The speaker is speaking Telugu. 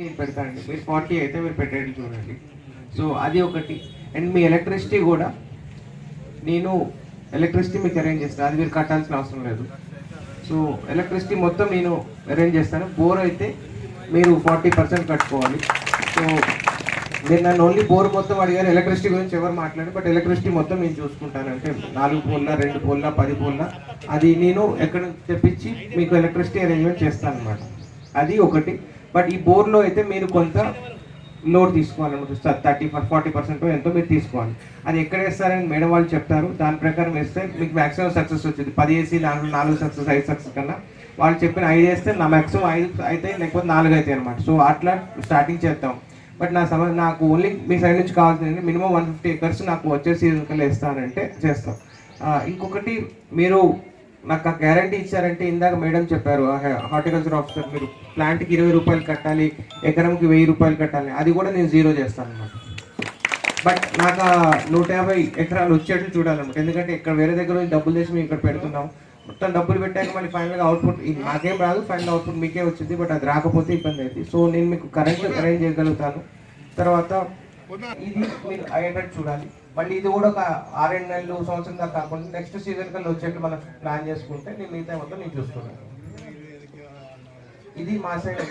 నేను పెడతానండి, మీరు 40 అయితే మీరు పెట్టేది చూడండి. సో అది ఒకటి. అండ్ మీ ఎలక్ట్రిసిటీ కూడా నేను ఎలక్ట్రిసిటీ మీకు అరేంజ్ చేస్తాను, అది మీరు కట్టాల్సిన అవసరం లేదు. సో ఎలక్ట్రిసిటీ మొత్తం నేను అరేంజ్ చేస్తాను. బోర్ అయితే మీరు 40% కట్టుకోవాలి. సో మీరు నన్ను ఓన్లీ బోర్ మొత్తం అడిగారు, ఎలక్ట్రిసిటీ గురించి ఎవరు మాట్లాడారు, బట్ ఎలక్ట్రిసిటీ మొత్తం నేను చూసుకుంటాను. అంటే 4 పోల్ల 2 పోల్ల 10 పోల్ల అది నేను ఎక్కడ తెప్పించి మీకు ఎలక్ట్రిసిటీ అరేంజ్మెంట్ చేస్తాను అనమాట. అది ఒకటి. బట్ ఈ బోర్లో అయితే మీరు కొంత లోడ్ తీసుకోవాలన్నమాట, 30-40% ఎంతో మీరు తీసుకోవాలి. అది ఎక్కడ వేస్తారని మేడం వాళ్ళు చెప్తారు, దాని ప్రకారం వేస్తే మీకు మ్యాక్సిమం సక్సెస్ వచ్చింది. 10 వేసి 4 సక్సెస్ 5 సక్సెస్ కన్నా వాళ్ళు చెప్పిన 5 వేస్తే నా మ్యాక్సిమం 5 అయితే, లేకపోతే 4 అవుతాయి అనమాట. సో అట్లా స్టార్టింగ్ చేద్దాం. బట్ నాకు ఓన్లీ మీ సైడ్ నుంచి కావాల్సింది మినిమం 150 acres నాకు వచ్చే సీజన్ కల్లా ఇస్తానంటే చేస్తాం. ఇంకొకటి, మీరు నాకు ఆ గ్యారంటీ ఇచ్చారంటే, ఇందాక మేడం చెప్పారు హార్టికల్చర్ ఆఫీసర్, మీరు ప్లాంట్కి 20 రూపాయలు కట్టాలి, ఎకరంకి 1000 రూపాయలు కట్టాలి, అది కూడా నేను జీరో చేస్తాను అనమాట. బట్ నాకు 150 ఎకరాలు వచ్చేట్లు చూడాలన్నమాట. ఎందుకంటే ఇక్కడ వేరే దగ్గర నుంచి డబ్బులు తెచ్చి మేము ఇక్కడ పెడుతున్నాం, మొత్తం డబ్బులు పెట్టాక మళ్ళీ ఫైనల్గా అవుట్పుట్ ఇది నాకేం రాదు, ఫైనల్ అవుట్పుట్ మీకే వచ్చింది. బట్ అది రాకపోతే ఇబ్బంది అవుతుంది. సో నేను మీకు కరెంట్ అరేంజ్ చేయగలుగుతాను. తర్వాత ఇది మీరు అయ్యేటట్టు చూడాలి. మళ్ళీ ఇది కూడా ఒక 6-7 నెలలు సంవత్సరం దాకా కాకుండా నెక్స్ట్ సీజన్ కల్లా వచ్చేట్టు మనం ప్లాన్ చేసుకుంటే నేను మిగతా మొత్తం నేను చూసుకున్నాను. ఇది మా సైడ్.